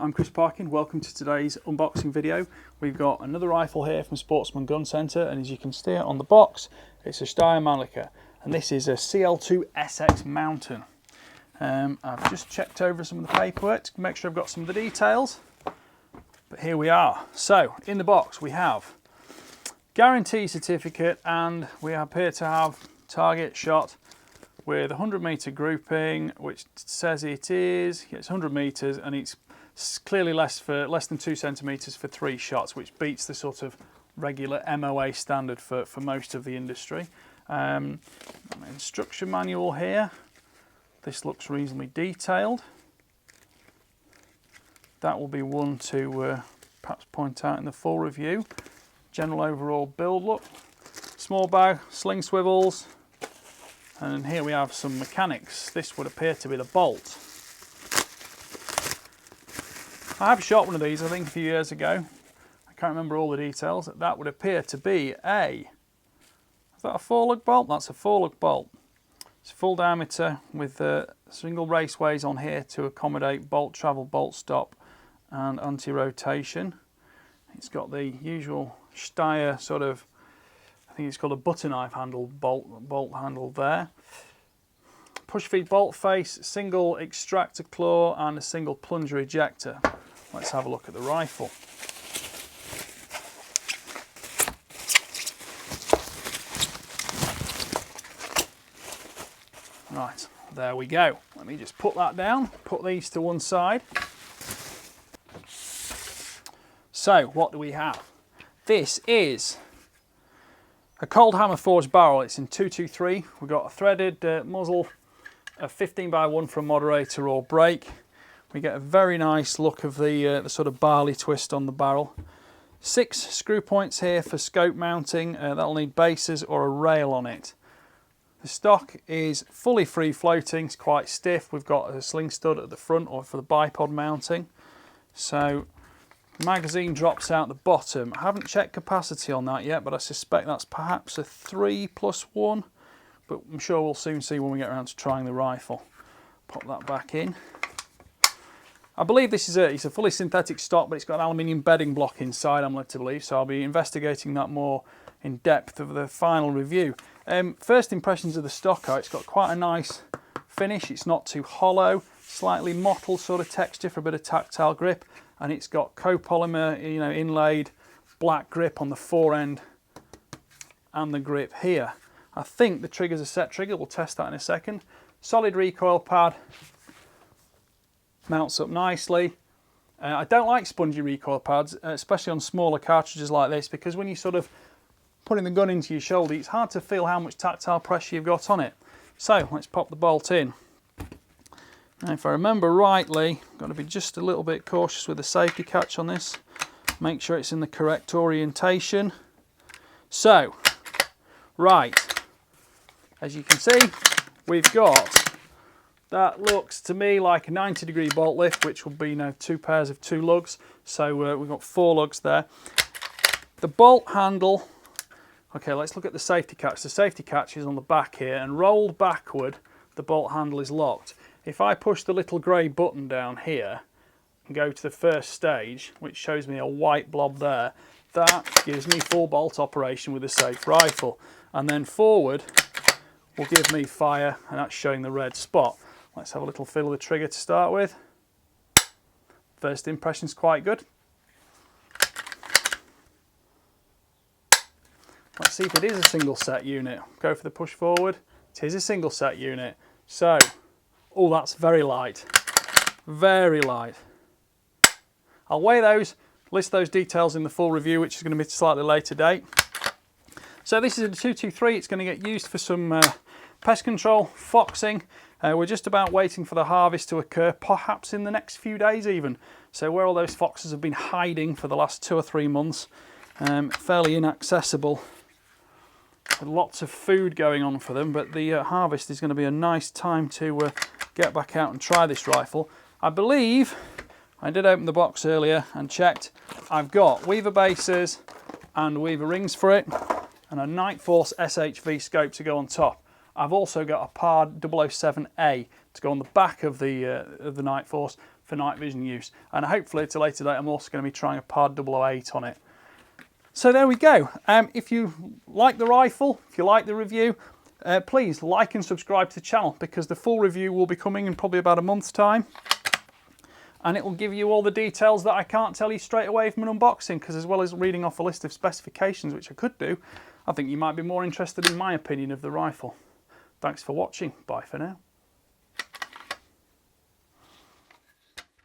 I'm Chris Parkin. Welcome to today's unboxing video. We've got another rifle here from Sportsman Gun Centre, and as you can see on the box, it's a Steyr Mannlicher, and this is a CL2 SX Mountain. I've just checked over some of the paperwork to make sure I've got some of the details, but here we are. So in the box we have guarantee certificate, and we appear to have target shot with 100 metre grouping, which says it's 100 metres, and it's clearly less than 2 centimetres for 3 shots, which beats the sort of regular MOA standard for most of the industry. Instruction manual here. This looks reasonably detailed. That will be one to perhaps point out in the full review. General overall build look. Small bow, sling swivels, and here we have some mechanics. This would appear to be the bolt. I have shot one of these, I think, a few years ago. I can't remember all the details. That would appear to be is that a 4-lug bolt? That's a 4-lug bolt. It's full diameter with single raceways on here to accommodate bolt travel, bolt stop, and anti-rotation. It's got the usual Steyr sort of, I think it's called a butter knife handle bolt handle there. Push feed bolt face, single extractor claw, and a single plunger ejector. Let's have a look at the rifle. Right, there we go. Let me just put that down, put these to one side. So, what do we have? This is a cold hammer forged barrel. It's in 223. We've got a threaded muzzle, a 15x1 for a moderator or break. We get a very nice look of the sort of barley twist on the barrel. 6 screw points here for scope mounting. That'll need bases or a rail on it. The stock is fully free floating. It's quite stiff. We've got a sling stud at the front or for the bipod mounting. So magazine drops out the bottom. I haven't checked capacity on that yet, but I suspect that's perhaps a 3+1, but I'm sure we'll soon see when we get around to trying the rifle. Pop that back in. I believe this is it's a fully synthetic stock, but it's got an aluminium bedding block inside, I'm led to believe, so I'll be investigating that more in depth of the final review. First impressions of the stock are it's got quite a nice finish. It's not too hollow, slightly mottled sort of texture for a bit of tactile grip, and it's got copolymer, inlaid black grip on the fore end and the grip here. I think the trigger's a set trigger. We'll test that in a second. Solid recoil pad, mounts up nicely. I don't like spongy recoil pads, especially on smaller cartridges like this, because when you sort of putting the gun into your shoulder, it's hard to feel how much tactile pressure you've got on it. So let's pop the bolt in. Now, if I remember rightly, I've got to be just a little bit cautious with the safety catch on this. Make sure it's in the correct orientation. So, right, as you can see, we've got, that looks to me like a 90-degree bolt lift, which will be 2 pairs of 2 lugs. So we've got 4 lugs there. The bolt handle, okay, let's look at the safety catch. The safety catch is on the back here, and rolled backward, the bolt handle is locked. If I push the little grey button down here and go to the first stage, which shows me a white blob there, that gives me full bolt operation with a safe rifle. And then forward will give me fire, and that's showing the red spot. Let's have a little feel of the trigger to start with. First impression's quite good. Let's see if it is a single set unit. Go for the push forward. It is a single set unit. So, oh, that's very light. Very light. I'll weigh those, list those details in the full review, which is going to be a slightly later date. So this is a 223. It's going to get used for some pest control, foxing. We're just about waiting for the harvest to occur, perhaps in the next few days even. So where all those foxes have been hiding for the last 2 or 3 months, fairly inaccessible, with lots of food going on for them, but the harvest is going to be a nice time to get back out and try this rifle. I believe, I did open the box earlier and checked, I've got Weaver bases and Weaver rings for it, and a Nightforce SHV scope to go on top. I've also got a PARD 007A to go on the back of the Nightforce for night vision use. And hopefully at a later date I'm also going to be trying a PARD 008 on it. So there we go. If you like the rifle, if you like the review, please like and subscribe to the channel, because the full review will be coming in probably about a month's time. And it will give you all the details that I can't tell you straight away from an unboxing, because as well as reading off a list of specifications, which I could do, I think you might be more interested in my opinion of the rifle. Thanks for watching. Bye for now.